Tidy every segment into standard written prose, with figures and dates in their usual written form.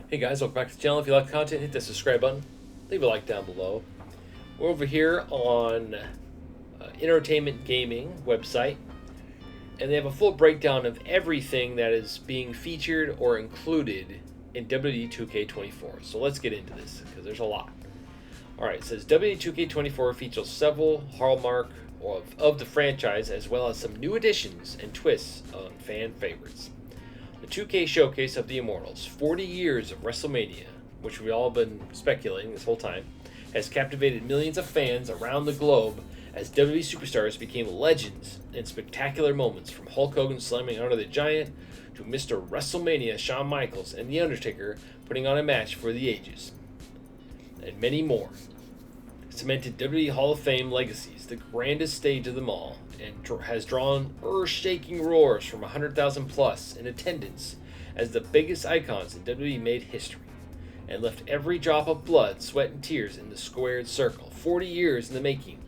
Hey guys, welcome back to the channel. If you like the content, hit the subscribe button. Leave a like down below. We're over here on Entertainment Gaming website, and they have a full breakdown of everything that is being featured or included in WWE 2K24. So let's get into this, because there's a lot. Alright, it says WWE 2K24 features several hallmark of the franchise, as well as some new additions and twists on fan favorites. The 2K showcase of the Immortals, 40 years of WrestleMania, which we've all been speculating this whole time, has captivated millions of fans around the globe as WWE superstars became legends in spectacular moments, from Hulk Hogan slamming Andre the Giant to Mr. WrestleMania Shawn Michaels and The Undertaker putting on a match for the ages, and many more. Cemented WWE Hall of Fame legacies, the grandest stage of them all, and has drawn earth-shaking roars from 100,000 plus in attendance as the biggest icons in WWE made history, and left every drop of blood, sweat, and tears in the squared circle. 40 years in the making,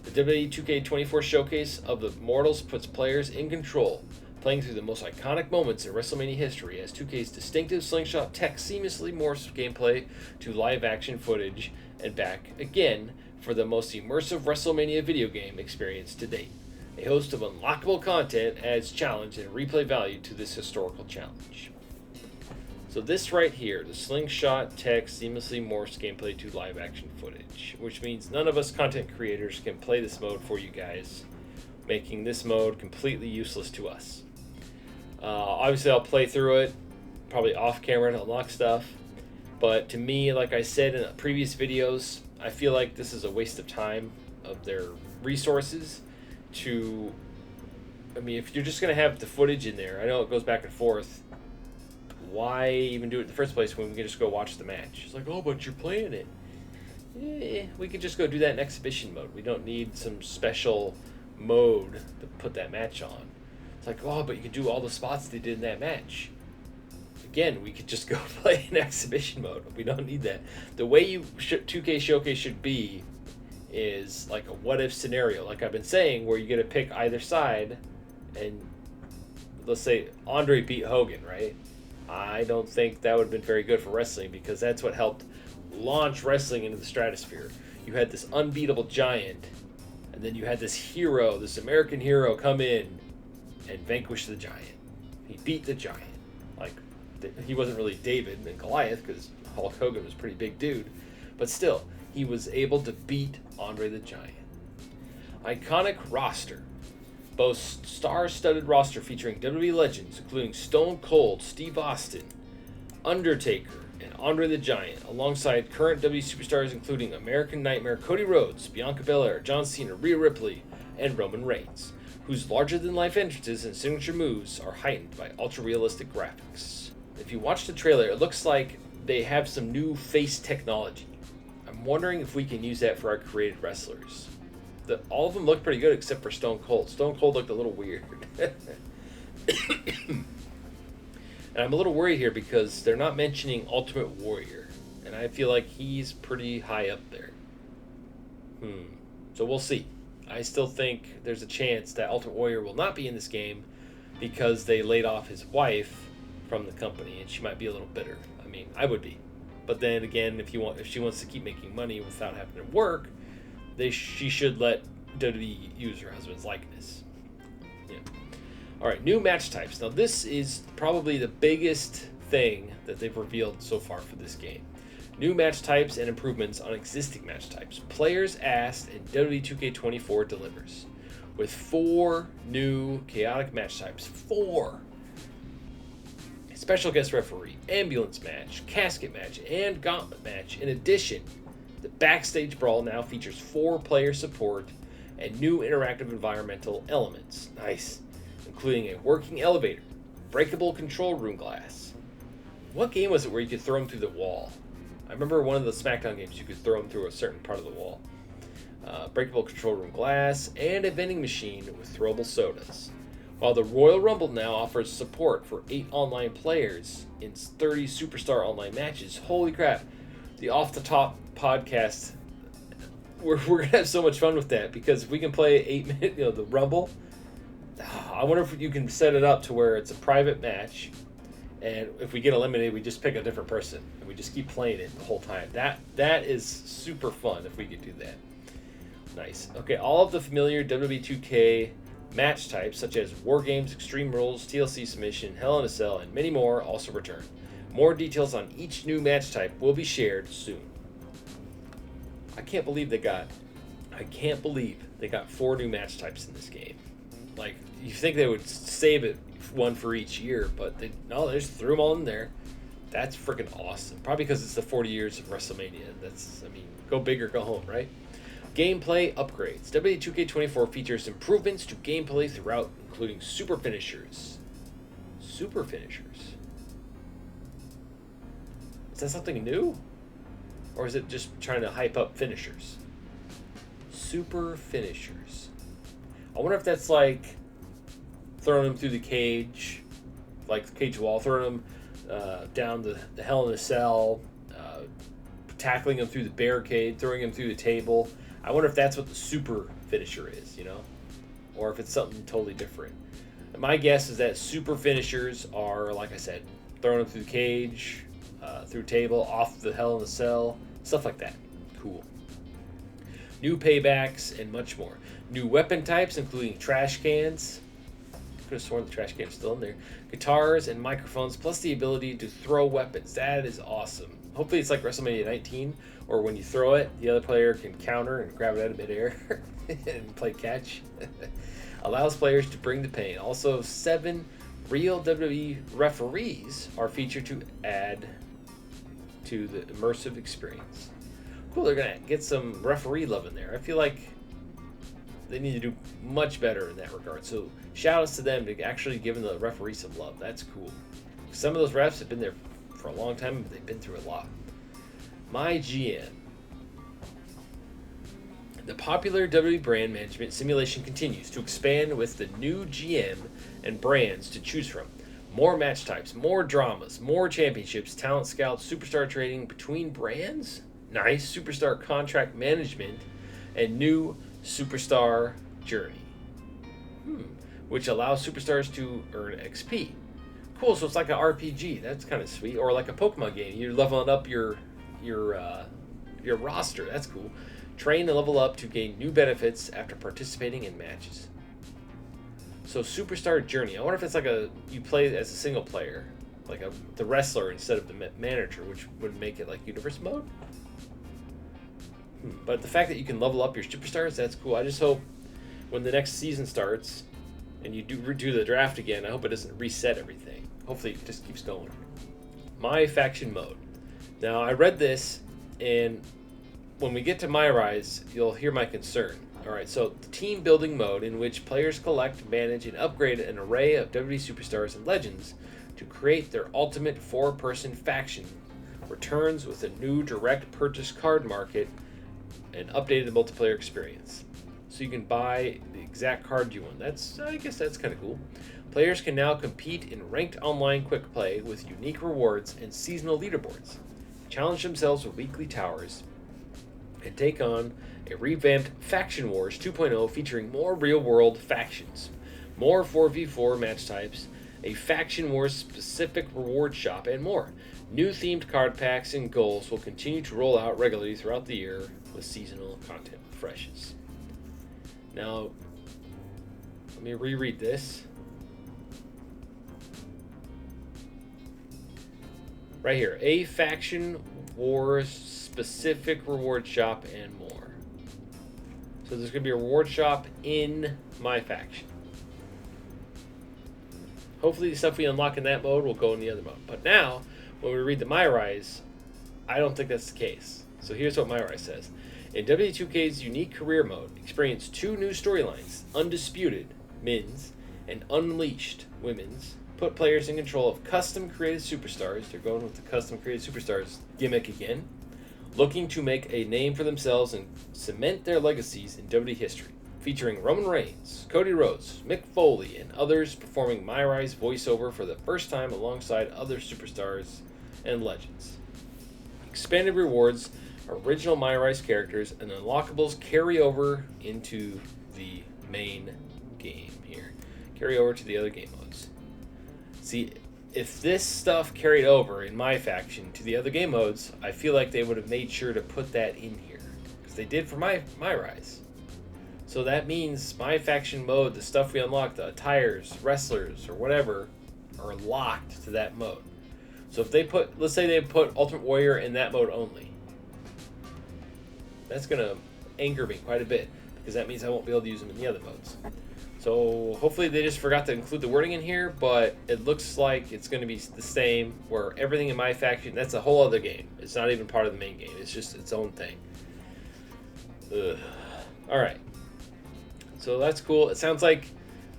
the WWE 2K24 showcase of the Immortals puts players in control, playing through the most iconic moments in WrestleMania history as 2K's distinctive slingshot tech seamlessly morphs gameplay to live-action footage and back again for the most immersive WrestleMania video game experience to date. A host of unlockable content adds challenge and replay value to this historical challenge. So this right here, the slingshot tech seamlessly morphs gameplay to live-action footage, which means none of us content creators can play this mode for you guys, making this mode completely useless to us. Obviously, I'll play through it, probably off camera to unlock stuff. But to me, like I said in previous videos, I feel like this is a waste of time of their resources to... I mean, if you're just going to have the footage in there, I know it goes back and forth, why even do it in the first place when we can just go watch the match? It's like, oh, but you're playing it. We could just go do that in exhibition mode. We don't need some special mode to put that match on. It's like, oh, but you can do all the spots they did in that match. Again, we could just go play in exhibition mode. We don't need that. The way 2K Showcase should be is like a what-if scenario, like I've been saying, where you get to pick either side, and let's say Andre beat Hogan, right? I don't think that would have been very good for wrestling, because that's what helped launch wrestling into the stratosphere. You had this unbeatable giant, and then you had this hero, this American hero, come in and vanquish the giant. He beat the giant. Like, he wasn't really David and Goliath, because Hulk Hogan was a pretty big dude, but still, he was able to beat Andre the Giant. Iconic roster boasts star-studded roster featuring WWE legends including Stone Cold Steve Austin, Undertaker, and Andre the Giant, alongside current WWE superstars including American Nightmare Cody Rhodes, Bianca Belair, John Cena, Rhea Ripley, and Roman Reigns, whose larger-than-life entrances and signature moves are heightened by ultra-realistic graphics. If you watch the trailer, it looks like they have some new face technology. I'm wondering if we can use that for our created wrestlers. All of them look pretty good except for Stone Cold. Stone Cold looked a little weird. And I'm a little worried here because they're not mentioning Ultimate Warrior, and I feel like he's pretty high up there. So we'll see. I still think there's a chance that Ultimate Warrior will not be in this game because they laid off his wife from the company, and she might be a little bitter. I mean, I would be. But then again, if she wants to keep making money without having to work, she should let WWE use her husband's likeness. Yeah. All right, new match types. Now, this is probably the biggest thing that they've revealed so far for this game. New match types and improvements on existing match types. Players asked, and WWE 2K24 delivers, with 4 new chaotic match types. 4. Special guest referee, ambulance match, casket match, and gauntlet match. In addition, the backstage brawl now features 4 player support and new interactive environmental elements. Nice. Including a working elevator, breakable control room glass. What game was it where you could throw them through the wall? I remember one of the SmackDown games you could throw them through a certain part of the wall. Breakable control room glass, and a vending machine with throwable sodas. While the Royal Rumble now offers support for 8 online players in 30 Superstar online matches. Holy crap. The Off the Top podcast, we're going to have so much fun with that, because if we can play 8-minute, the Rumble, I wonder if you can set it up to where it's a private match, And if we get eliminated, we just pick a different person and we just keep playing it the whole time. That is super fun if we could do that. Nice. Okay, all of the familiar WWE 2K match types, such as War Games, Extreme Rules, TLC Submission, Hell in a Cell, and many more, also return. More details on each new match type will be shared soon. I can't believe they got 4 new match types in this game. Like, you think they would save it one for each year, but they just threw them all in there. That's freaking awesome. Probably because it's the 40 years of WrestleMania. Go big or go home, right? Gameplay upgrades. WWE 2K24 features improvements to gameplay throughout, including super finishers. Super finishers. Is that something new? Or is it just trying to hype up finishers? Super finishers. I wonder if that's like throwing them through the cage, like the cage wall, throwing them down the Hell in a Cell, tackling them through the barricade, throwing them through the table. I wonder if that's what the super finisher is, or if it's something totally different. And my guess is that super finishers are, like I said, throwing them through the cage, through table, off the Hell in a Cell, stuff like that. Cool. New paybacks and much more. New weapon types, including trash cans. Could have sworn the trash can was still in there. Guitars and microphones, plus the ability to throw weapons. That is awesome. Hopefully it's like WrestleMania 19, or when you throw it, the other player can counter and grab it out of midair and play catch. Allows players to bring the pain. Also, 7 real WWE referees are featured to add to the immersive experience. Cool, they're going to get some referee love in there. I feel like they need to do much better in that regard. So shout outs to them to actually giving the referee some love. That's cool. Some of those refs have been there for a long time, but they've been through a lot. My GM. The popular WWE brand management simulation continues to expand with the new GM and brands to choose from. More match types, more dramas, more championships, talent scouts, superstar trading between brands. Nice. Superstar contract management and new superstar journey, which allows superstars to earn XP. Cool. So it's like an RPG. That's kind of sweet. Or like a Pokemon game. You're leveling up your roster. That's cool. Train and level up to gain new benefits after participating in matches. So superstar journey. I wonder if it's like you play as a single player, like the wrestler instead of the manager, which would make it like universe mode. But the fact that you can level up your superstars, that's cool. I just hope when the next season starts and you do the draft again, I hope it doesn't reset everything. Hopefully it just keeps going. My faction mode. Now, I read this, and when we get to My Rise, you'll hear my concern. All right, so the team building mode in which players collect, manage, and upgrade an array of WWE superstars and legends to create their ultimate 4-person faction returns with a new direct purchase card market and updated multiplayer experience. So you can buy the exact card you want. I guess that's kind of cool. Players can now compete in ranked online quick play with unique rewards and seasonal leaderboards, challenge themselves with weekly towers, and take on a revamped Faction Wars 2.0 featuring more real-world factions, more 4v4 match types, a Faction Wars specific reward shop, and more. New themed card packs and goals will continue to roll out regularly throughout the year with seasonal content refreshes. Now, let me reread this. Right here, a Faction Wars specific reward shop and more. So there's going to be a reward shop in my faction. Hopefully the stuff we unlock in that mode will go in the other mode. But now, when we read the My Rise, I don't think that's the case. So here's what My Rise says. In W2K's unique career mode, experience 2 new storylines, Undisputed, men's, and Unleashed, women's. Put players in control of custom-created superstars. They're going with the custom-created superstars gimmick again. Looking to make a name for themselves and cement their legacies in WWE history. Featuring Roman Reigns, Cody Rhodes, Mick Foley, and others performing My Rise voiceover for the first time alongside other superstars and legends. Expanded rewards, original My Rise characters, and unlockables carry over into the main game here. Carry over to the other game modes. See, if this stuff carried over in my faction to the other game modes, I feel like they would have made sure to put that in here, because they did for my Rise. So that means my faction mode, the stuff we unlock, the attires, wrestlers, or whatever, are locked to that mode. So if they put, let's say they put Ultimate Warrior in that mode only, that's going to anger me quite a bit, because that means I won't be able to use them in the other modes. So hopefully they just forgot to include the wording in here, but it looks like it's going to be the same, where everything in my faction, that's a whole other game. It's not even part of the main game. It's just its own thing. Ugh. All right. So that's cool. It sounds like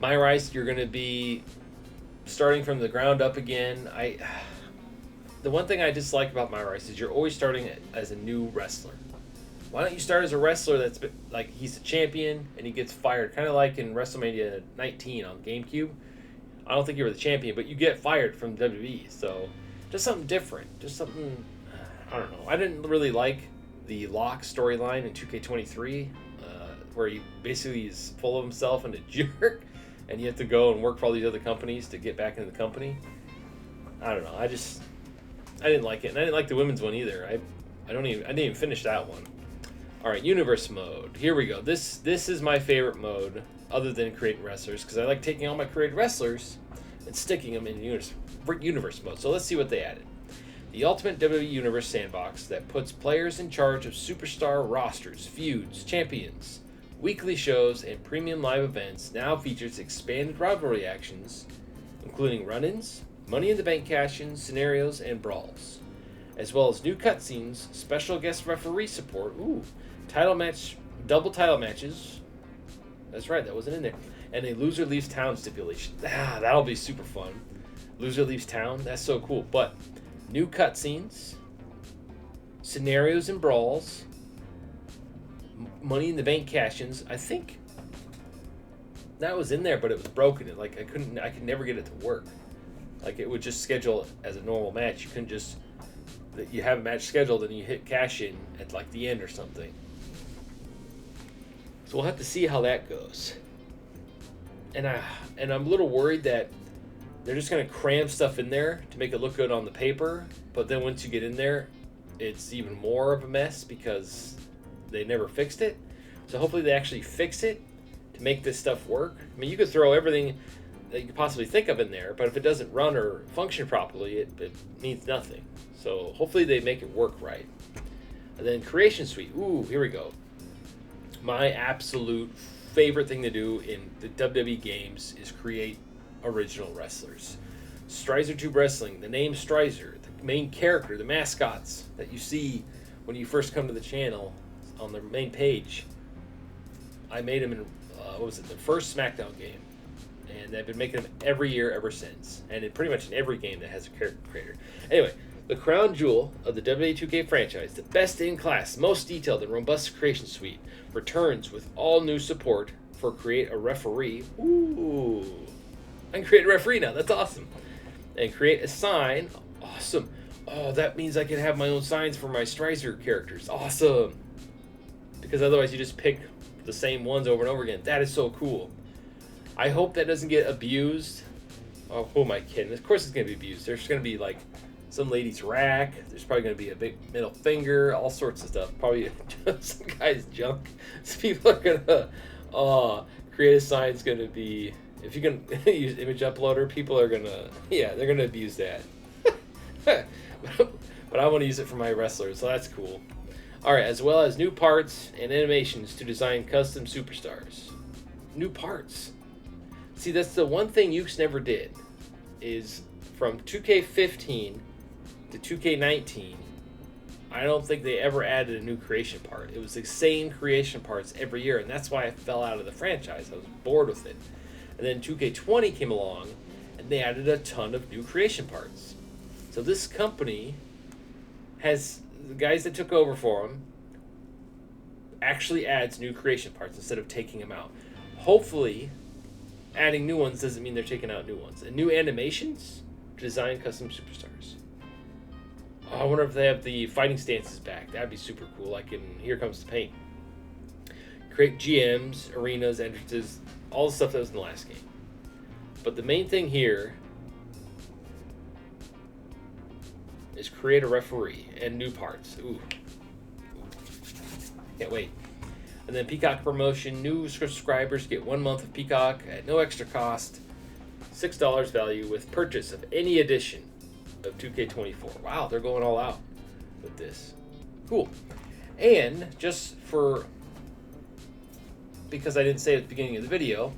my Rise, you're going to be starting from the ground up again. The one thing I dislike about my Rise is you're always starting as a new wrestler. Why don't you start as a wrestler that's been, like, he's a champion and he gets fired, kind of like in WrestleMania 19 on GameCube. I don't think you were the champion, but you get fired from WWE. So just something different, just something, I don't know. I didn't really like the Locke storyline in 2K23, where he basically is full of himself and a jerk, and you have to go and work for all these other companies to get back into the company. I don't know. I didn't like it, and I didn't like the women's one either. I didn't even finish that one. All right, universe mode. Here we go. This is my favorite mode, other than creating wrestlers, because I like taking all my created wrestlers and sticking them in universe mode. So let's see what they added. The Ultimate WWE Universe sandbox that puts players in charge of superstar rosters, feuds, champions, weekly shows, and premium live events now features expanded rivalry actions, including run-ins, Money in the Bank cash-ins, scenarios, and brawls, as well as new cutscenes, special guest referee support, double title matches. That's right, that wasn't in there. And a loser leaves town stipulation. That'll be super fun. Loser leaves town, that's so cool. But new cutscenes, scenarios and brawls, Money in the Bank cash-ins. I think that was in there, but it was broken. I could never get it to work. Like, it would just schedule as a normal match. You couldn't just, you have a match scheduled and you hit cash in at like the end or something. So we'll have to see how that goes. And I'm a little worried that they're just going to cram stuff in there to make it look good on the paper, but then once you get in there, it's even more of a mess because they never fixed it. So hopefully they actually fix it to make this stuff work. I mean, you could throw everything that you could possibly think of in there, but if it doesn't run or function properly, it means nothing. So hopefully they make it work right. And then Creation Suite. Ooh, here we go. My absolute favorite thing to do in the WWE games is create original wrestlers. Strizer Tube Wrestling, the name Strizer, the main character, the mascots that you see when you first come to the channel on the main page. I made them in, the first SmackDown game. And they've been making them every year ever since. And pretty much in every game that has a character creator. Anyway, the crown jewel of the WWE 2K franchise, the best in class, most detailed and robust Creation Suite, returns with all new support for Create a Referee. Ooh. I can create a referee now. That's awesome. And create a sign. Awesome. Oh, that means I can have my own signs for my Strizer characters. Awesome. Because otherwise you just pick the same ones over and over again. That is so cool. I hope that doesn't get abused. Oh, who am I kidding? Of course it's going to be abused. There's going to be like some lady's rack. There's probably going to be a big middle finger. All sorts of stuff. Probably some guy's junk. So people are going to... create a sign is going to be... If you can use image uploader, people are going to... Yeah, they're going to abuse that. But I want to use it for my wrestlers, so that's cool. Alright, as well as new parts and animations to design custom superstars. New parts. See, that's the one thing Ukes never did, is from 2K15 to 2K19, I don't think they ever added a new creation part. It was the same creation parts every year, and that's why I fell out of the franchise. I was bored with it. And then 2K20 came along, and they added a ton of new creation parts. So this company has, the guys that took over for them, actually adds new creation parts instead of taking them out. Hopefully, adding new ones doesn't mean they're taking out new ones. And new animations to design custom superstars. Oh, I wonder if they have the fighting stances back. That'd be super cool, like in Here Comes the Pain. Create GMs, arenas, entrances, all the stuff that was in the last game. But the main thing here is create a referee and new parts. Ooh. Can't wait. And then Peacock promotion, new subscribers get 1 month of Peacock at no extra cost, $6 value with purchase of any edition of 2K24. Wow, they're going all out with this. Cool. And just for, because I didn't say it at the beginning of the video,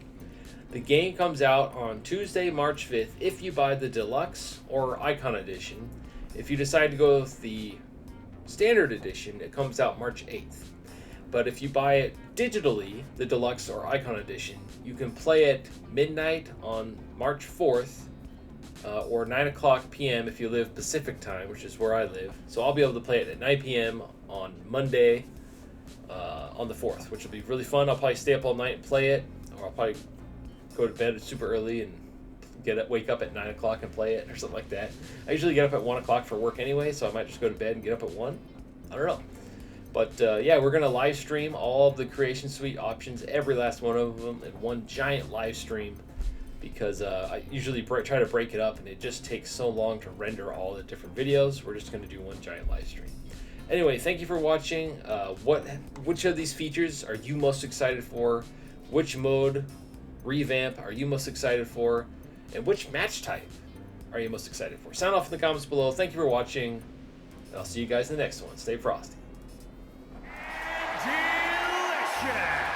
the game comes out on Tuesday, March 5th if you buy the Deluxe or Icon Edition. If you decide to go with the Standard Edition, it comes out March 8th. But if you buy it digitally, the Deluxe or Icon Edition, you can play it midnight on March 4th or 9 o'clock p.m. if you live Pacific time, which is where I live. So I'll be able to play it at 9 p.m. on Monday on the 4th, which will be really fun. I'll probably stay up all night and play it, or I'll probably go to bed super early and wake up at 9 o'clock and play it or something like that. I usually get up at 1 o'clock for work anyway, so I might just go to bed and get up at 1. I don't know. But yeah, we're going to live stream all of the Creation Suite options, every last one of them, in one giant live stream, because I usually try to break it up, and it just takes so long to render all the different videos. We're just going to do one giant live stream. Anyway, thank you for watching. Which of these features are you most excited for? Which mode revamp are you most excited for? And which match type are you most excited for? Sound off in the comments below. Thank you for watching, and I'll see you guys in the next one. Stay frosty. Delicious!